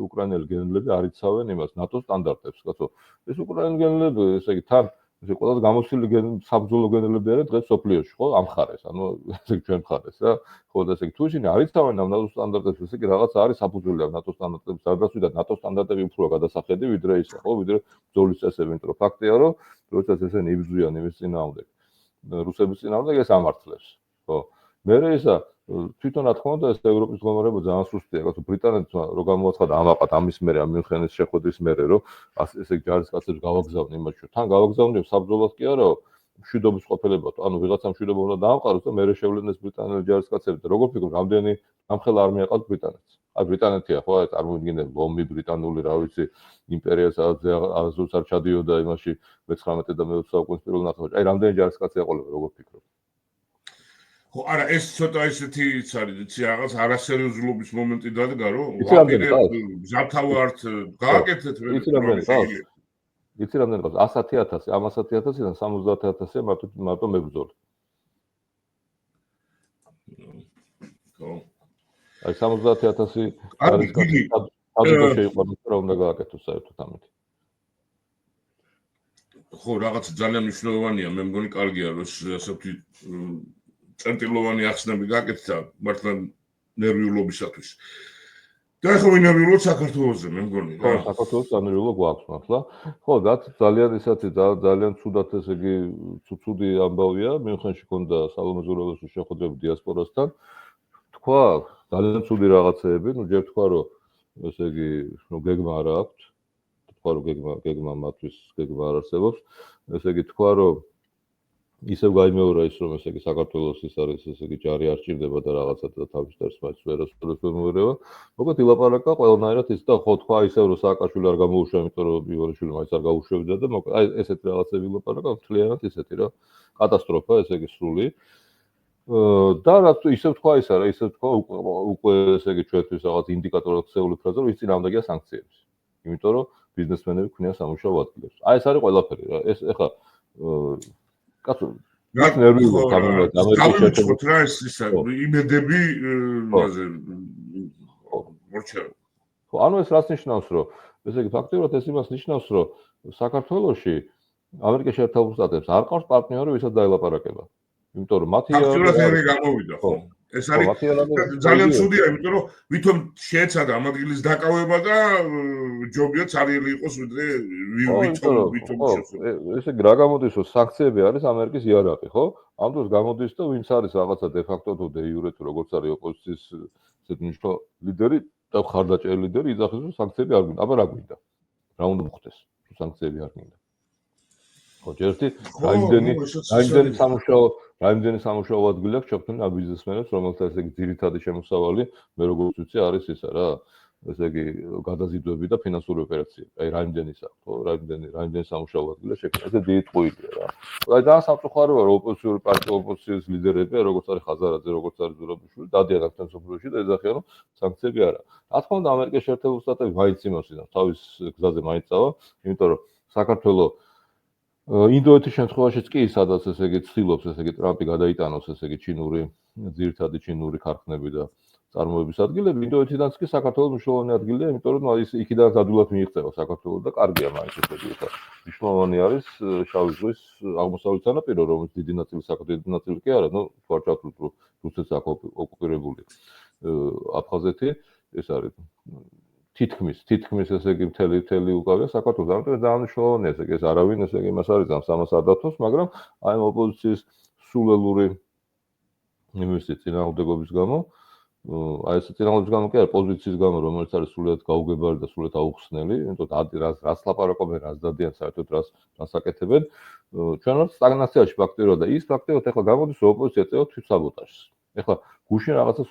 B: უკრაინელი გენერლები არ იცავენ იმას, ნატოს სტანდარტებს, კაცო. ეს უკრაინელი გენერლები, ესე იგი თან ესე ყველაზე გამოცილი საბრძოლო გენერლები არიან დღეს სოფლიოში, ხო, ამ ხარეს, ანუ ესე იგი ჩვენ ხარეს რა. ხო, და ესე იგი თუ ისინი არ იცავენ ამ ნატოს სტანდარტებს, ესე იგი რაღაც არის საფუძველი ამ ნატოს სტანდარტების დარდასვით და ნატოს სტანდარტები უფრო გადასახედი ვიდრე ისა, ხო, ვიდრე ბრძოლის წესები, იმიტომ რომ ფაქტია, რომ როდესაც ესენი იბრძვიან იმის წინააღმდეგ, რუსების წინააღმდეგ ეს ამართლებს, ხო. მე ისა თვითონ რა თქმა უნდა ეს ევროპის მდგომარეობა ძალიან სუსტია, კაცო, ბრიტანეთმა რო გამოაცხადა ამაყად ამის მერე, ამ მიუნხენის შეხვედრის მერე, რომ ესე იგი ჯარისკაცებს გავაგზავნე იმაში, თან გავაგზავნე საბრძოლოდ კი არა, მშვიდობის ყოფილებად, ანუ ვიღაცა მშვიდობა უნდა დაამყაროს და მერე შევლენეს ბრიტანელი ჯარისკაცები და როგორ ფიქრობ, რამდენი ამხელა არმია ყავს ბრიტანეთს? აი ბრიტანეთია ხო, აი წარმოვიდგინე ლომი ბრიტანული, რა ვიცი, იმპერია სადაც აზუს არ ჩადიოდა იმაში მე-19 და მე-20 საუკუნის პირველ ნახევარში. აი რამდენი ჯარისკაცი ეყოლება, როგორ ფიქრობ?
A: ხო, არა, ეს ცოტა ისეთი არის, იცი, რაღაც არასერიოზულობის მომენტი დადგა, რომ მზათავართ, გააკეთეთ მე. იცი
B: რამდენი ყავს? 100,000, ამ 100,000-დან 70,000-ია მარტო მებრძოლი.
A: ხო.
B: აი 70,000 ჯარისკაცი ადრე შეიყვანოს რა უნდა გააკეთოს საერთოდ ამით.
A: ხო, რაღაც ძალიან მნიშვნელოვანია, მე მგონი კარგია, რომ ასე ვთქვი წერტილოვანი ახსნები გაკეთდა მართლა ნერვიულობისათვის. და ხო ვინერვიულობ საქართველოზე, მე მგონი რა.
B: ხო, საქართველოს ნერვიულობა გვაქვს მართლა. ხო, რაც ძალიან ისეთი ძალიან ცუდად ესე იგი ცუდი ამბავია, მიუნხენში ქონდა სალომე ზურაბაშვილის შეხვედრები დიასპორასთან. თქვა ძალიან ცუდი რაღაცეები, ნუ ჯერ თქვა რომ ესე იგი გეგმა არ აქვს. თქვა რომ გეგმა მათთვის გეგმა არ არსებობს. ესე იგი თქვა რომ ისევ გაიმეორა ის რომ ესე იგი საქართველოს ის არის ესე იგი ჯარი არ ჭირდება და რაღაცა და თავის დარს მაინც ვერასდროს მოერევა. მოკლედ ილაპარაკა ყველანაირად ის და ხო თქვა ისევ რომ სააკაშვილი არ გამოუშვა, იმიტომ რომ ივანიშვილი მაინც არ გაუშვებდა და მოკლედ აი ესეთი რაღაცები ილაპარაკა, მთლიანად ისეთი რა კატასტროფა ესე იგი სრული. და რაც ისევ თქვა ის არა, ისევ თქვა უკვე ესე იგი ჩვენთვის რაღაც ინდიკატორად ხსეული ფრაზა რომ ის წინააღმდეგია სანქციების. იმიტომ რომ ბიზნესმენები ქმნიან სამუშაო ადგილებს. აი ეს არის ყველაფერი რა. ეს ეხა კაცო ის ნერვიულობა გამიმეთ ამერიკის
A: შეერთებულ რა ეს ისა იმედები მაზე მორჩება.
B: ხო, ანუ ეს რას ნიშნავს, რომ ესე იგი ფაქტობრივად ეს იმას ნიშნავს, რომ საქართველოში ამერიკის შეერთებულ შტატებს არ ყავს პარტნიორი, ვისაც დაელაპარაკება. იმიტომ რომ მათი
A: ფაქტობრივად ეს გამოვიდა, ხო. ეს არის ძალიან ცუდია, იმიტომ რომ ვითომ შეეცადა ამ ადგილის დაკავება და ჯობია ცარიელი იყოს ვიდრე ვითომ
B: ესე იგი რა გამოდის, რომ სანქციები არის ამერიკის იარაღი, ხო? ამ დროს გამოდის და ვინც არის რაღაცა დე ფაქტო თუ დე იურე თუ როგორც არის ოპოზიციის ესეთი მნიშვნელოვანი ლიდერი და ხარდაჭერილი ლიდერი იძახის, რომ სანქციები არ გვინდა. აბა რა გვინდა? რა უნდა მოხდეს, თუ სანქციები არ გვინდა? ხო, ჯერთი, რაიმდენი რამდენი სამუშაო ადგილი აქვს ჩაფრთული ამ ბიზნესმენებს, რომელთა ესე იგი ძირითადი შემოსავალი მე როგორც ვიცი არის ისა რა, ესე იგი გადაზიდვები და ფინანსური ოპერაციები. აი რამდენი საერთოდ, ხო, რამდენი სამუშაო ადგილი შექმნა. ესე დიდი ტყუილია რა. აი და სამწუხაროა რომ ოპოზიციური პარტია ოპოზიციის ლიდერები, როგორც არის ხაზარაძე, როგორც არის ზურაბიშვილი, დადიან აქ სოფლიოში და ეძახიან რომ სანქციები არა. რა თქმა უნდა, ამერიკის შეერთებული შტატები მაინც იმას იდან თავის გზაზე მაინც წავა, იმიტომ რომ საქართველოს ინდოეთის შემთხვევაშიც კი სადაც ესე იგი ცდილობს ესე იგი ტრამპი გადაიტანოს ესე იგი ძირითადი ჩინური ქარხნები და წარმოების ადგილები, ინდოეთიდანაც კი საქართველოს მნიშვნელოვანი ადგილია, იმიტომ რომ ის იქიდან ადვილად მიიღწევა საქართველოს და კარგია მაინც ესე იგი ეს მნიშვნელოვანი არის შავი ზღვის აღმოსავლეთ სანაპირო, რომელიც დიდი ნაწილი საქართველოს დიდი ნაწილი კი არა, ნუ ვარჩავთ რომ რუსეთს აქ ოკუპირებული აფხაზეთი ეს არის თითქმის ესე იგი მთელი უკავია საქართველოს. ამიტომ ძალიან მნიშვნელოვანია ესე იგი ეს არავინ ესე იგი მას არის ამ სამას არ დათოს, მაგრამ აი ამ ოპოზიციის სულელური იმისი წინააღმდეგობის გამო აი ეს წინააღმდეგობის გამო კი არა პოზიციის გამო რომელიც არის სულად გაუგებარი და სულად აუხსნელი, იმიტომ რას ლაპარაკობენ, რას დადიან საერთოდ რას აკეთებენ, ჩვენ ვართ სტაგნაციაში ფაქტიურად და ის ფაქტიურად ახლა გამოდის რომ ოპოზიცია წევა თვითსაბოტაჟს. ეხლა გუშინ რაღაცა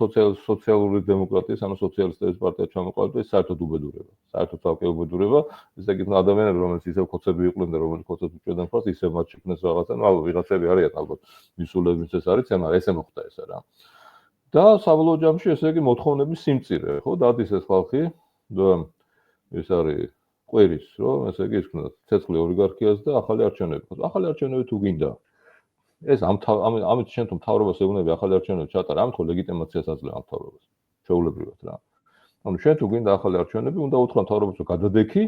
B: სოციალური დემოკრატიის ანუ სოციალისტების პარტია ჩამოყალიბდა ეს საერთოდ უბედურება. საერთოდ თალკე უბედურება, ესე იგი ადამიანები რომელიც ისევ ხოცები იყვნენ და რომელიც ხოცებს უჭერდნენ ხოლმე ისევ მათ შექმნეს რაღაცა, ნუ ვიღაცები არიან ალბათ მისულების ეს არის, მაგრამ ესე მოხდა ესა რა. და საბოლოო ჯამში ესე იგი მოთხოვნების სიმწირე, ხო, დადის ეს ხალხი და ეს არის ყვირის, რომ ესე იგი ისქნა ცეცხლი ოლიგარქიას და ახალი არჩევნები. ახალი არჩევნები თუ გინდა ეს ამით შენ თუ მთავრობას ეუბნები ახალი არჩევნები ჩატარა, ამით ხო ლეგიტიმაციას აძლევ ამ მთავრობას. შეულებრივად რა. ანუ შენ თუ გინდა ახალი არჩევნები, უნდა უთხრა მთავრობას რომ გადადექი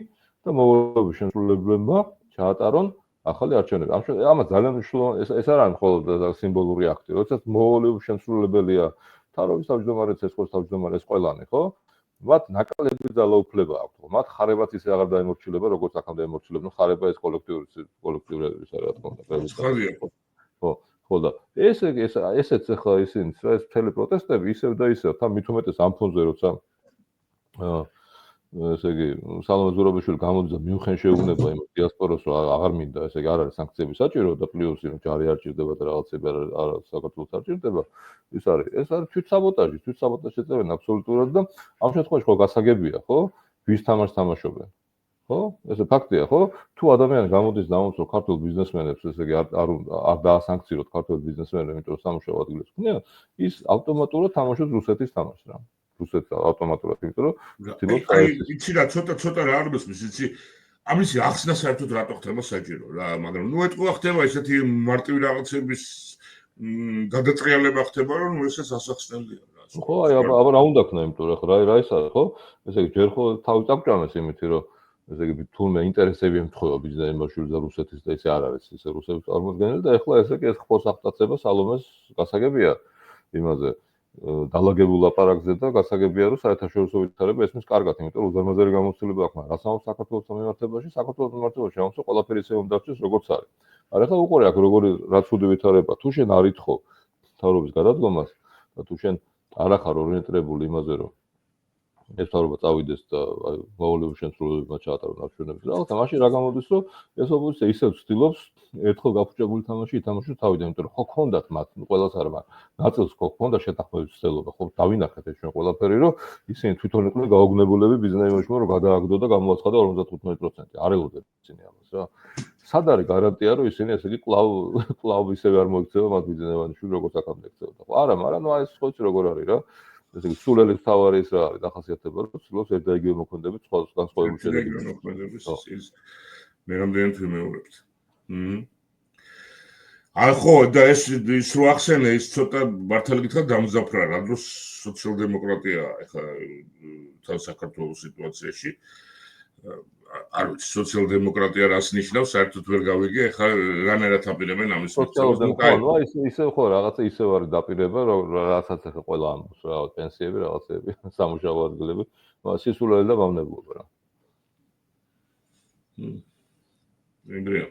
B: და მოვალეობის შემსრულებლებმა ჩაატარონ ახალი არჩევნები. ამას ძალიან მნიშვნელოვანი ეს არ არის მხოლოდ სიმბოლური აქტი, როდესაც მოვალეობის შემსრულებელია მთავრობის თავმჯდომარე, ცეცხლის თავმჯდომარე, ეს ყველანი, ხო? მათ ნაკალები ძალაუფლება აქვს. მათ ხარებაც ისე აღარ დაემორჩილება, როგორც აქამდე ემორჩილებდნენ. ხარება ეს კოლექტიური ის არის რა თქმა უნდა. ხო და ესეც ახლა ისინი ეს მთელი პროტესტები ისევ და ისევ თან მით უმეტეს ამ ფონზე როცა ესე იგი სალომე ზურაბიშვილი გამოდის და მიუნხენ შეუგნება იმ დიასპორას რომ აღარ მინდა ესე იგი არ არის სანქციები საჭირო და პლუს იმ ჯარი არ ჭირდება და რაღაცები არ საქართველოს არ ჭირდება ეს არის თვითსაბოტაჟი შეწევენ აბსოლუტურად და ამ შემთხვევაში ხო გასაგებია ხო ვის თამაშს თამაშობენ ხო ესე ფაქტია ხო თუ ადამიანი გამოდის და ამბობს რომ ქართულ ბიზნესმენებს ესე იგი არ დაასანქციოთ ქართულ ბიზნესმენებს იმიტომ რომ სამუშაო ადგილებს ქნიან ის ავტომატურად თამაშობს რუსეთის თამაშს რა რუსეთს ავტომატურად იმიტომ რომ
A: იცი რა ცოტა რა არ მოსმის იცი ამისი ახსნა საერთოდ რატო ხდება საჭირო რა მაგრამ ნუ ეთქვა ხდება ესეთი მარტივი რაღაცების გადაწყიალება ხდება რომ ესეც ასახსნელია რა
B: ხო აი აბა რა უნდა ქნა იმიტომ რა რა ის არის ხო ესე იგი ჯერ ხო თავი წაგჭამეს იმითი რომ ესე იგი თურმე ინტერესები ემთხვევა ბიზნესმენში და რუსეთის და ისე არ არის ესე რუსების წარმოადგენელი და ეხლა ესე კი ეს ხოს აღტაცება სალომეს გასაგებია იმაზე დალაგებულ ლაპარაკზე და გასაგებია რომ საერთაშორისო ვითარება ესმის კარგად იმიტომ რომ უზარმაზარი გამოცდილება აქვს მაგრამ რას ამბობს საქართველოს მიმართებაში ამბობს რომ ყველაფერი ისე უნდა დარჩეს როგორც არის არა ხა უყურე აქ როგორი რაც უდე ვითარება თუ შენ არ ითხოვ თავრობის გადადგომას და თუ შენ არ ახარ ორიენტირებული იმაზე რომ ეს თავრობა წავიდეს და მოვალეობის შემსრულებლებმა ჩაატარონ არჩევნები და ახლა მაშინ რა გამოდის რომ ეს ოპოზიცია ისევ ცდილობს ერთხელ გაფუჭებული თამაში ითამაშოს თავიდან იმიტომ რომ ხო გქონდათ მათ ყველას არ მაგრამ ნაწილს ხო გქონდა შეთანხმების ცდილობა ხო დავინახეთ ეს ჩვენ ყველაფერი რომ ისინი თვითონ იყვნენ გაოგნებულები ბიზნესმენებმა რომ გადააგდო და გამოაცხადა 55% არ ელოდნენ ისინი ამას რა სად არის გარანტია რომ ისინი ესე იგი კლავ ისევ არ მოიქცევა მათ ბიზნესმენებში როგორც აქამდე ექცეოდა ხო არა მაგრამ ნუ ეს ხო იცი როგორ არის რა ესე იგი სულელის თავარი ის რა არის დახასიათება რომ ცდილობს ერთ და იგივე მოქმედებით სხვა განსხვავებული შედეგები
A: მოქმედების ის მე რამდენად ვიმეორებთ აი ხო და ეს რო ახსენე ის ცოტა მართალი გითხრათ გამძაფრა რა დროს სოციალ-დემოკრატია ეხლა თან საქართველოს სიტუაციაში არ ვიცი სოციალ-დემოკრატია რას ნიშნავს საერთოდ ვერ გავიგე ეხლა რანაირად აპირებენ ამის
B: სოციალ-დემოკრატია ისევ ხო რაღაცა ისევ არის დაპირება რასაც ეხლა ყველა ამბობს რა პენსიები რაღაცები სამუშაო ადგილები სისულელი და მავნებლობა რა
A: ეგრეა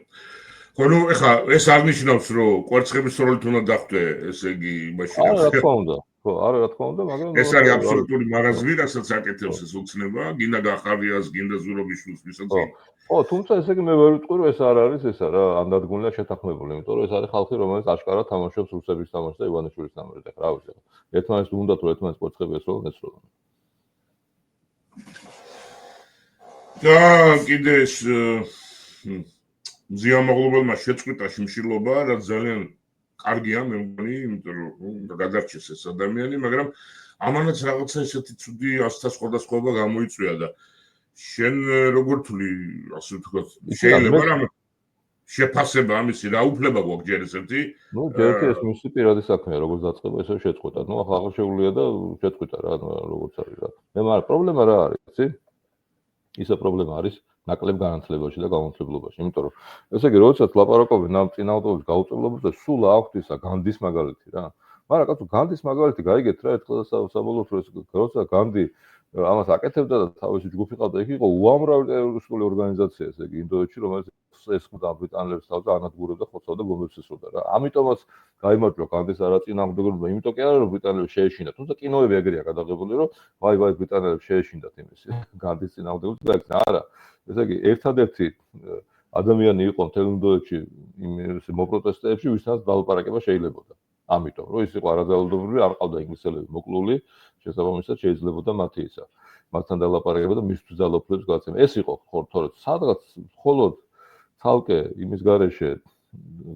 A: ხო ნუ ეხლა ეს არ ნიშნავს რომ კვერცხების როლით უნდა დახვდე ესე იგი მაშინ
B: რა თქმა უნდა ხო არა რა თქმა უნდა მაგრამ
A: ეს არის აბსოლუტური მარაზმი რასაც აკეთებს ეს უცნება გინდა გახარიას გინდა ზურაბიშვილს ვისაც
B: ხო, თუმცა ესე იგი მე ვერ ვიტყვი რომ ეს არ არის ესა რა, ანდადგმულია შეთანხმებული, იმიტომ რომ ეს არის ხალხი, რომელიც აშკარად თამაშობს რუსების თამაშს და ივანიშვილის თამაშს. რა ვიცი. ერთმანეთს უნდა თუ ერთმანეთს კვერცხები ესროლონ, ესროლონ.
A: და კიდე ეს მზიამაღლობელმა შეწყვიტა შიმშილობა, რაც ძალიან კარგია, მე მგონი, იმიტომ რომ გადარჩეს ეს ადამიანი, მაგრამ ამანაც რაღაცა ესეთი ცუდი ასთა სხვადასხვაობა გამოიწვია და შენ როგორ თვლი, ასე ვთქვათ, შეიძლება რამე შეფასება ამისი რა უფლება გვაქვს ჯერ ესეთი?
B: ნუ ჯერ ეს მისი პირადი საქმეა, როგორც დაწყება, ესე შეწყვიტა. ნუ ახლა შეუძლია და შეწყვიტა რა, როგორც არის რა. მე მაგრამ პრობლემა რა არის, იცი? ისა პრობლემა არის ნაკლებ განათლებაში და გამომცემლობაში, იმიტომ რომ ესე იგი, როდესაც ლაპარაკობენ ამ წინააღმდეგობის გაუწევლობაზე, სულ აქვთ ისა განდის მაგალითი რა. მაგრამ კაცო, განდის მაგალითი გაიგეთ რა, ერთხელ საბოლოოდ როცა განდი ამას აკეთებდა და თავისი ჯგუფი ყავდა, იქ იყო უამრავი ტერორისტული ორგანიზაცია, ესე იგი, ინდოეთში, რომელიც ესხმოდა ბრიტანელებს თავზე ანადგურებდა, ხოცავდა ბომბებს ესროდა რა. ამიტომაც გაიმარჯვა განდის არაწინააღმდეგობა, იმიტომ კი არა რომ ბრიტანელებს შეეშინათ, თუმცა კინოები ეგრეა გადაღებული, რომ ვაი ბრიტანელებს შეეშინათ იმის განდის წინააღმდეგობას და არა. ესე იგი, ერთადერთი ადამიანი იყო მთელ ინდოეთში იმ მოპროტესტეებში, ვისაც დალაპარაკება შეიძლებოდა. ამიტომ, რომ ის იყო არაძალადობრივი, არ ყავდა ინგლისელები მოკლული, შესაბამისად შეიძლებოდა მათი ისა. მათთან დალაპარაკება და მისთვის ძალოფლებს გაცემა. ეს იყო თორე სადღაც მხოლოდ თალკე იმის გარეშე,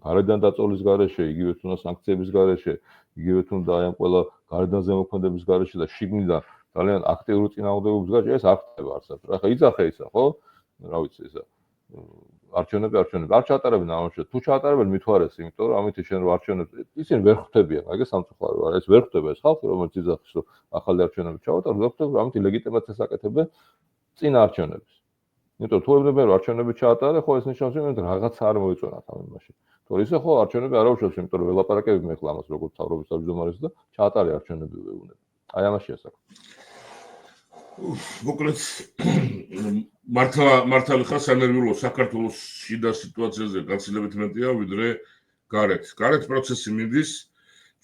B: გარედან დაწოლის გარეშე, იგივე თუნდაც სანქციების გარეშე, იგივე თუნდაც აი ამ ყველა გარედან ზემოქმედების გარეშე და შიგნიდან ძალიან აქტიური წინააღმდეგობის გარეშე ეს არ ხდება არსად. რა ხა იძახე ისა, ხო? რა ვიცი ისა. არჩევნები არ ჩაატარებენ ამაში. თუ ჩაატარებენ მithوارეს, იმიტომ რომ ამით შენ რო არჩევნებს ისინი ვერ ხვდებიან, მაგას სამწუხარო არა, ეს ვერ ხვდება ეს ხალხი, რომელიც იძახის, რომ ახალი არჩევნები ჩაატარონ, ვერ ხვდება, რომ ამით ლეგიტიმაციას აკეთებენ წინა არჩევნების. იმიტომ თუ ეუბნებიან რომ არჩევნები ჩაატარე, ხო ეს ნიშნავს, რომ რაღაცა არ მოეწონათ ამ იმაში. თორე ისე ხო არჩევნები არ აუშვებს, იმიტომ რომ ველაპარაკები მე ხლა ამას როგორც თავრობის თავმჯდომარეს და ჩაატარე არჩევნები ვეუბნები. აი ამაშია საქმე.
A: მოკლედ მართალი ხარ სანერვიულო საქართველოს შიდა სიტუაციაზე გაცილებით მეტია ვიდრე გარეთ. გარეთ პროცესი მიდის,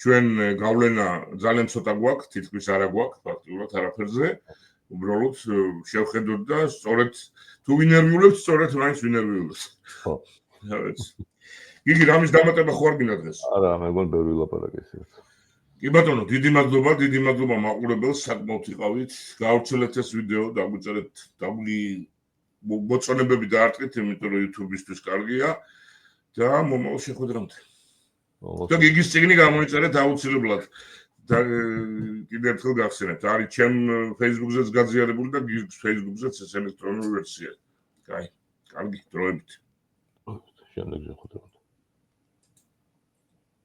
A: ჩვენ გავლენა ძალიან ცოტა გვაქვს, თითქმის არ გვაქვს ფაქტიურად არაფერზე. უბრალოდ შევხედოთ და სწორედ თუ ვინერვიულებს, სწორედ მაინც ვინერვიულებს.
B: ხო.
A: რა ვიცი. იგი რამის დამატება ხო არ გინდა დღეს?
B: არა, მე მგონი ბევრი ლაპარაკი ისეც.
A: კი ბატონო, დიდი მადლობა მაყურებელს, საკმაოდ იყავით. გავრცელეთ ეს ვიდეო, დაგვიწერეთ, მოწონებები დაარტყით, იმიტომ რომ YouTube-ისთვის კარგია და მომავალ შეხვედრამდე. და გიგის წიგნი გამოიწერეთ აუცილებლად. და კიდევ ერთხელ გახსენებთ, არის ჩემ Facebook-ზეც გაზიარებული და გიგის Facebook-ზეც ეს ელექტრონული ვერსია. კარგი, დროებით.
B: შემდეგ შეხვედრამდე.